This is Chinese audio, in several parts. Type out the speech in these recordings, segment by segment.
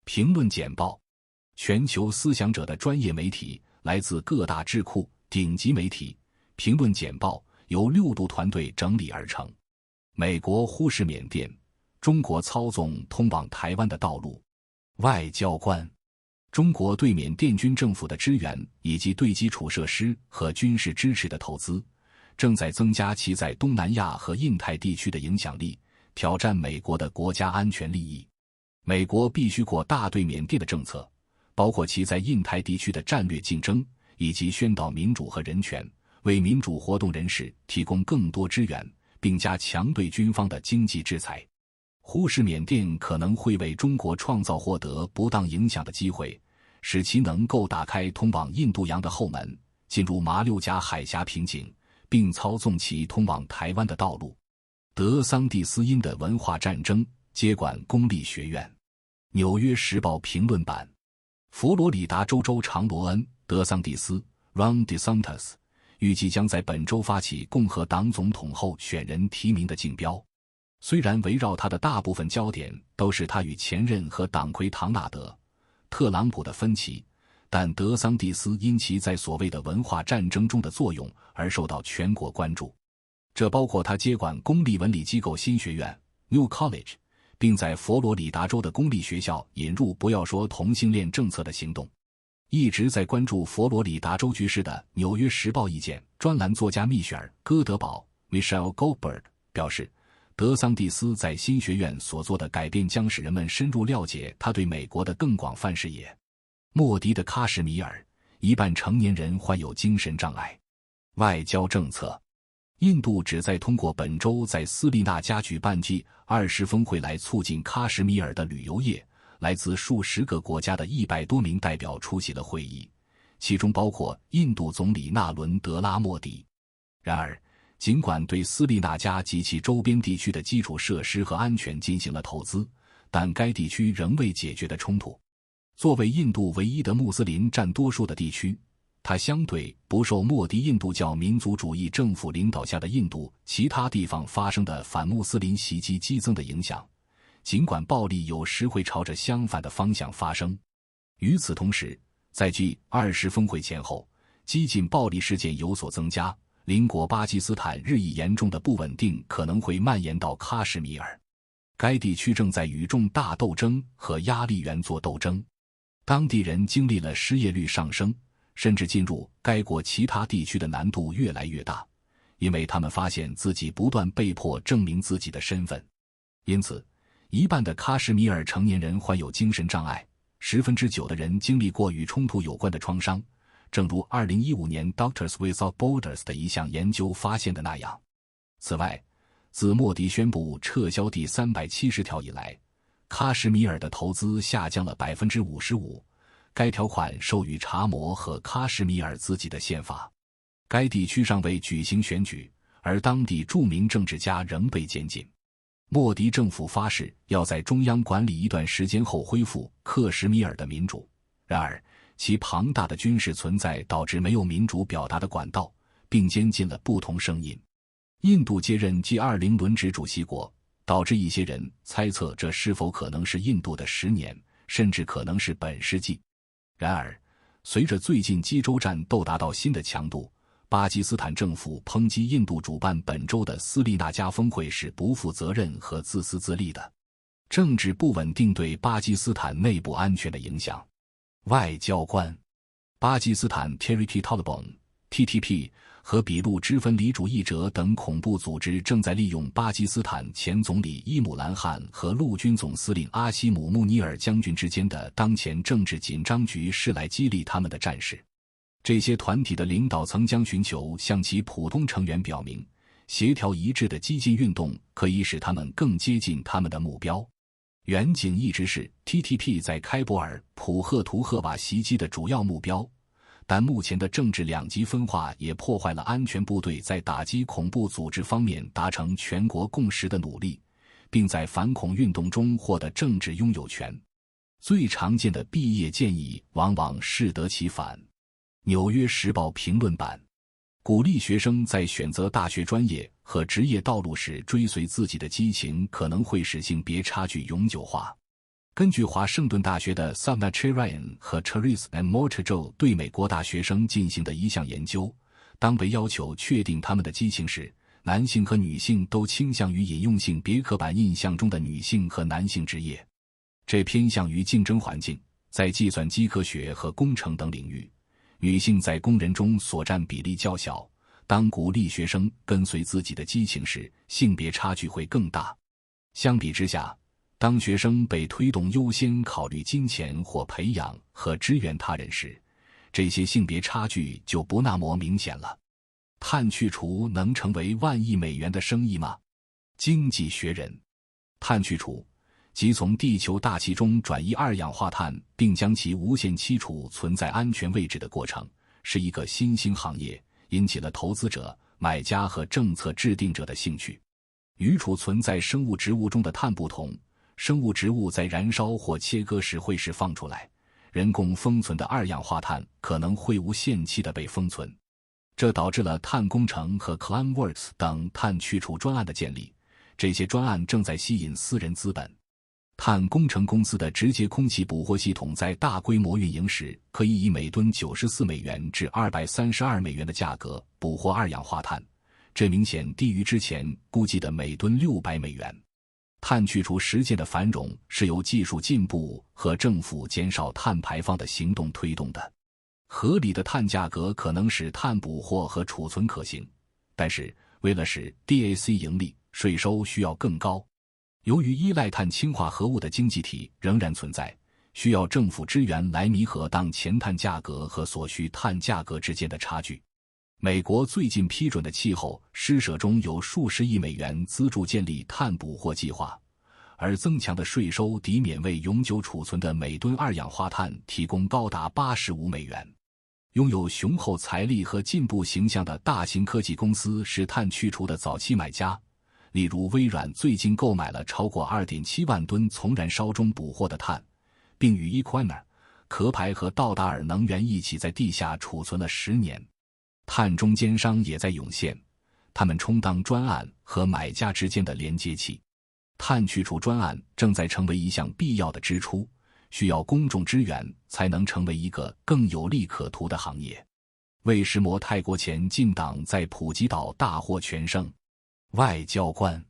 评论简报，全球思想者的专业媒体，来自各大智库、顶级媒体。评论简报由6度团队整理而成。美国忽视缅甸，中国操纵通往台湾的道路。外交官，中国对缅甸军政府的支援以及对基础设施和军事支持的投资，正在增加其在东南亚和印太地区的影响力，挑战美国的国家安全利益。美国必须扩大对缅甸的政策，包括其在印太地区的战略竞争，以及宣导民主和人权，为民主活动人士提供更多支援，并加强对军方的经济制裁。忽视缅甸可能会为中国创造获得不当影响的机会，使其能够打开通往印度洋的后门，进入马六甲海峡瓶颈，并操纵其通往台湾的道路。德桑蒂斯因的文化战争接管公立学院。纽约时报评论版，佛罗里达州州长罗恩·德桑蒂斯 Ron DeSantis 预计将在本周发起共和党总统候选人提名的竞标。虽然围绕他的大部分焦点都是他与前任和党魁唐纳德·特朗普的分歧，但德桑蒂斯因其在所谓的文化战争中的作用而受到全国关注。这包括他接管公立文理机构新学院 New College， 并在佛罗里达州的公立学校引入不要说同性恋政策的行动。一直在关注佛罗里达州局势的《纽约时报》意见专栏作家密歇尔·戈德堡 Michelle Goldberg 表示，德桑蒂斯在新学院所做的改变将使人们深入了解他对美国的更广泛视野。莫迪的喀什米尔，一半成年人患有精神障碍。外交政策，印度旨在通过本周在斯利纳加举办G20峰会来促进喀什米尔的旅游业。来自数十个国家的100多名代表出席了会议，其中包括印度总理纳伦德拉莫迪。然而，尽管对斯利纳加及其周边地区的基础设施和安全进行了投资，但该地区仍未解决的冲突。作为印度唯一的穆斯林占多数的地区，它相对不受莫迪印度教民族主义政府领导下的印度其他地方发生的反穆斯林袭击激增的影响，尽管暴力有时会朝着相反的方向发生。与此同时，在G20峰会前后，激进暴力事件有所增加，邻国巴基斯坦日益严重的不稳定可能会蔓延到喀什米尔。该地区正在与重大斗争和压力源做斗争，当地人经历了失业率上升，甚至进入该国其他地区的难度越来越大，因为他们发现自己不断被迫证明自己的身份。因此，一半的喀什米尔成年人患有精神障碍，9%的人经历过与冲突有关的创伤，正如2015年 Doctors Without Borders 的一项研究发现的那样。此外，自莫迪宣布撤销第370条以来，喀什米尔的投资下降了 55%， 该条款授予查谟和喀什米尔自己的宪法。该地区尚未举行选举，而当地著名政治家仍被监禁。莫迪政府发誓要在中央管理一段时间后恢复克什米尔的民主，然而其庞大的军事存在导致没有民主表达的管道，并监禁了不同声音。印度接任 G20 轮值主席国，导致一些人猜测这是否可能是印度的10年，甚至可能是本世纪。然而，随着最近基州战斗达到新的强度，巴基斯坦政府抨击印度主办本周的斯利纳加峰会是不负责任和自私自利的。政治不稳定对巴基斯坦内部安全的影响。外交官，巴基斯坦 Tehrik-i-Taliban和俾路支分离主义者等恐怖组织正在利用巴基斯坦前总理伊姆兰汗和陆军总司令阿西姆·穆尼尔将军之间的当前政治紧张局势来激励他们的战士。这些团体的领导层将寻求向其普通成员表明，协调一致的激进运动可以使他们更接近他们的目标。远景一直是 TTP 在开伯尔普赫图赫瓦袭击的主要目标，但目前的政治两极分化也破坏了安全部队在打击恐怖组织方面达成全国共识的努力，并在反恐运动中获得政治拥有权。最常见的毕业建议往往适得其反。纽约时报评论版，鼓励学生在选择大学专业和职业道路时追随自己的激情，可能会使性别差距永久化。根据华盛顿大学的 Savna Cherian 和 Charisse and Mortajo 对美国大学生进行的一项研究，当被要求确定他们的激情时，男性和女性都倾向于引用性别刻板印象中的女性和男性职业。这偏向于竞争环境，在计算机科学和工程等领域，女性在工人中所占比例较小。当鼓励学生跟随自己的激情时，性别差距会更大。相比之下，当学生被推动优先考虑金钱或培养和支援他人时，这些性别差距就不那么明显了。碳去除能成为1万亿美元的生意吗？经济学人，碳去除即从地球大气中转移二氧化碳并将其无限期储存在安全位置的过程，是一个新兴行业，引起了投资者、买家和政策制定者的兴趣。与储存在生物植物中的碳不同，生物植物在燃烧或切割时会释放出来，人工封存的二氧化碳可能会无限期地被封存。这导致了碳工程和 Climeworks 等碳去除专案的建立，这些专案正在吸引私人资本。碳工程公司的直接空气捕获系统在大规模运营时，可以以每吨94美元至232美元的价格捕获二氧化碳，这明显低于之前估计的每吨600美元。碳去除实践的繁荣是由技术进步和政府减少碳排放的行动推动的。合理的碳价格可能使碳捕获和储存可行，但是为了使 DAC 盈利，税收需要更高。由于依赖碳氢化合物的经济体仍然存在，需要政府支援来弥合当前碳价格和所需碳价格之间的差距。美国最近批准的气候施舍中有数十亿美元资助建立碳捕获计划，而增强的税收抵免为永久储存的每吨二氧化碳提供高达85美元。拥有雄厚财力和进步形象的大型科技公司是碳去除的早期买家，例如微软最近购买了超过 2.7 万吨从燃烧中捕获的碳，并与 Equinor、壳牌和道达尔能源一起在地下储存了10年。碳中间商也在涌现，他们充当专案和买家之间的连接器。碳去除专案正在成为一项必要的支出，需要公众支援才能成为一个更有利可图的行业。为什么泰国前进党在普吉岛大获全胜？外交官，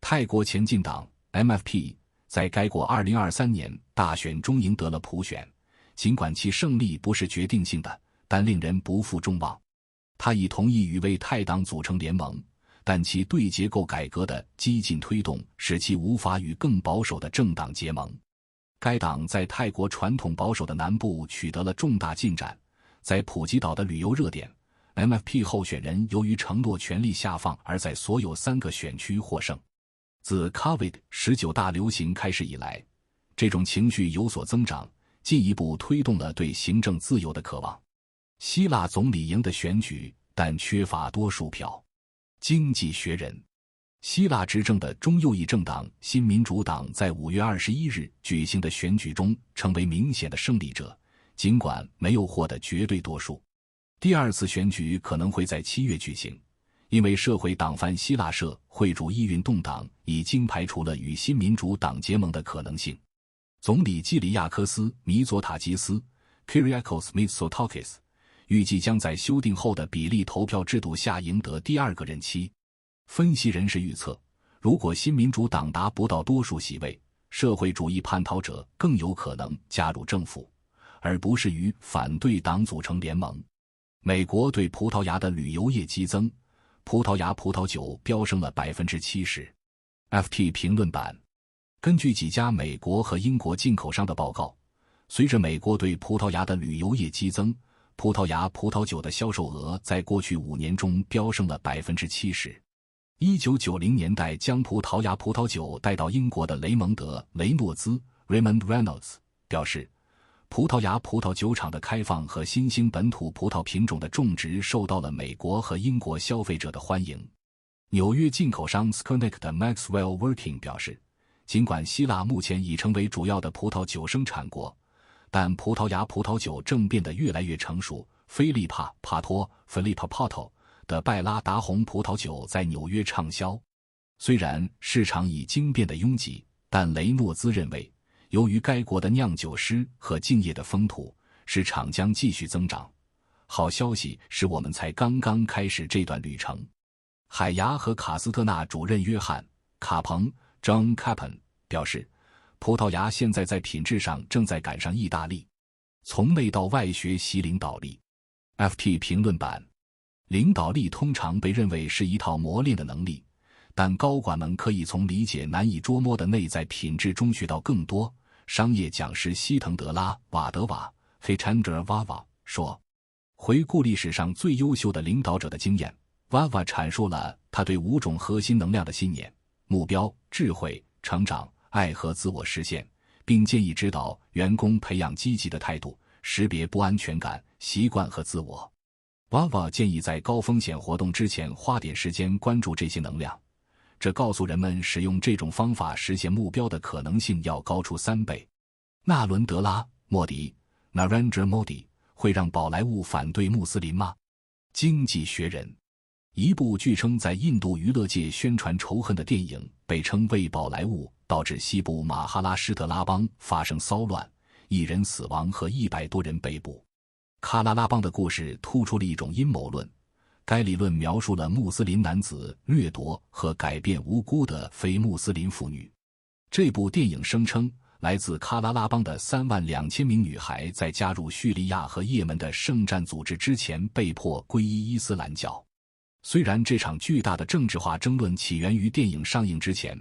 泰国前进党 MFP 在该国2023年大选中赢得了普选，尽管其胜利不是决定性的，但令人不负众望。他已同意与为泰党组成联盟，但其对结构改革的激进推动使其无法与更保守的政党结盟。该党在泰国传统保守的南部取得了重大进展，在普吉岛的旅游热点， MFP 候选人由于承诺权力下放而在所有3个选区获胜。自 COVID-19 大流行开始以来，这种情绪有所增长，进一步推动了对行政自由的渴望。希腊总理赢得选举，但缺乏多数票。经济学人，希腊执政的中右翼政党新民主党在5月21日举行的选举中成为明显的胜利者，尽管没有获得绝对多数。第2次选举可能会在7月举行，因为社会党范希腊社会主义运动党已经排除了与新民主党结盟的可能性。总理基里亚科斯·米佐塔基斯 Kyriakos Mitsotakis 预计将在修订后的比例投票制度下赢得第2个任期。分析人士预测，如果新民主党达不到多数席位，社会主义叛逃者更有可能加入政府，而不是与反对党组成联盟。美国对葡萄牙的旅游业激增，葡萄牙葡萄酒飙升了 70%。FT 评论版，根据几家美国和英国进口商的报告，随着美国对葡萄牙的旅游业激增，葡萄牙葡萄酒的销售额在过去5年中飙升了 70%。1990年代将葡萄牙葡萄酒带到英国的雷蒙德·雷诺兹 Raymond Reynolds 表示，葡萄牙葡萄酒厂的开放和新兴本土葡萄品种的种植受到了美国和英国消费者的欢迎。纽约进口商 Skurnik 的 Maxwell Working 表示，尽管希腊目前已成为主要的葡萄酒生产国，但葡萄牙葡萄酒正变得越来越成熟。菲利帕·帕托 Philippa Pato 的拜拉达红葡萄酒在纽约畅销。虽然市场已经变得拥挤，但雷诺兹认为，由于该国的酿酒师和敬业的风土，使厂将继续增长。好消息是我们才刚刚开始这段旅程。海牙和卡斯特纳主任约翰·卡彭 John Capon 表示，葡萄牙现在在品质上正在赶上意大利，从内到外学习领导力。FT 评论版：领导力通常被认为是一套磨练的能力，但高管们可以从理解难以捉摸的内在品质中学到更多。商业讲师西滕德拉·瓦德瓦 Fitender Vava 说，回顾历史上最优秀的领导者的经验， Vava 阐述了他对5种核心能量的信念：目标、智慧、成长、爱和自我实现，并建议指导员工培养积极的态度，识别不安全感、习惯和自我。Vava 建议在高风险活动之前花点时间关注这些能量，这告诉人们使用这种方法实现目标的可能性要高出3倍。纳伦德拉·莫迪 Narendra Modi 会让宝莱坞反对穆斯林吗？经济学人。一部据称在印度娱乐界宣传仇恨的电影被称为宝莱坞导致西部马哈拉施特拉邦发生骚乱，1人死亡和100多人被捕。喀拉拉邦的故事突出了一种阴谋论，该理论描述了穆斯林男子掠夺和改变无辜的非穆斯林妇女。这部电影声称，来自喀拉拉邦的32000名女孩在加入叙利亚和也门的圣战组织之前被迫皈依伊斯兰教。虽然这场巨大的政治化争论起源于电影上映之前，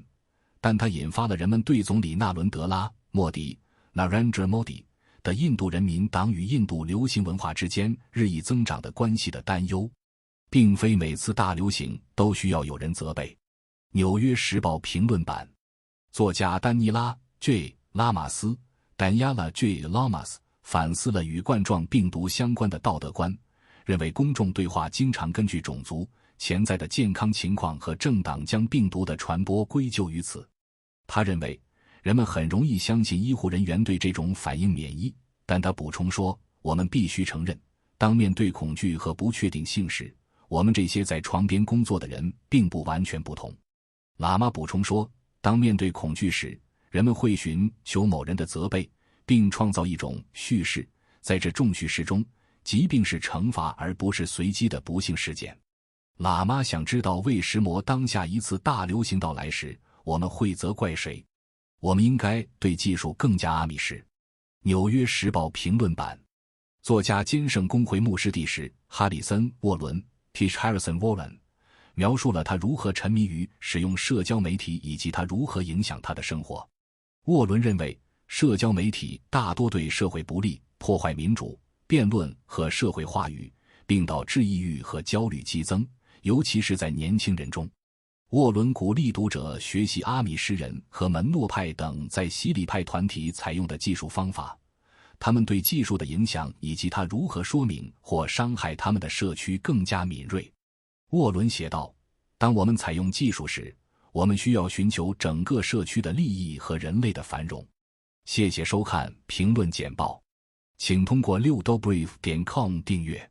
但它引发了人们对总理纳伦德拉·莫迪 Narendra Modi 的印度人民党与印度流行文化之间日益增长的关系的担忧。并非每次大流行都需要有人责备。纽约时报评论版。作家丹尼拉 ·J· 拉马斯 Daniela J. Lamas 反思了与冠状病毒相关的道德观，认为公众对话经常根据种族、潜在的健康情况和政党将病毒的传播归咎于此。他认为人们很容易相信医护人员对这种反应免疫，但他补充说，我们必须承认，当面对恐惧和不确定性时，我们这些在床边工作的人并不完全不同。喇嘛补充说，当面对恐惧时，人们会寻求某人的责备，并创造一种叙事，在这种叙事中，疾病是惩罚而不是随机的不幸事件。喇嘛想知道，为什么当下一次大流行到来时，我们会责怪谁？我们应该对技术更加阿米什。纽约时报评论版。作家兼圣公会牧师蒂什·哈里森·沃伦 Tish Harrison Warren 描述了他如何沉迷于使用社交媒体以及他如何影响他的生活。沃伦认为，社交媒体大多对社会不利，破坏民主、辩论和社会话语，并导致抑郁和焦虑激增，尤其是在年轻人中。沃伦鼓励读者学习阿米什人和门诺派等在洗礼派团体采用的技术方法，他们对技术的影响以及它如何说明或伤害他们的社区更加敏锐。沃伦写道，当我们采用技术时，我们需要寻求整个社区的利益和人类的繁荣。谢谢收看评论简报，请通过6dobrief.com订阅。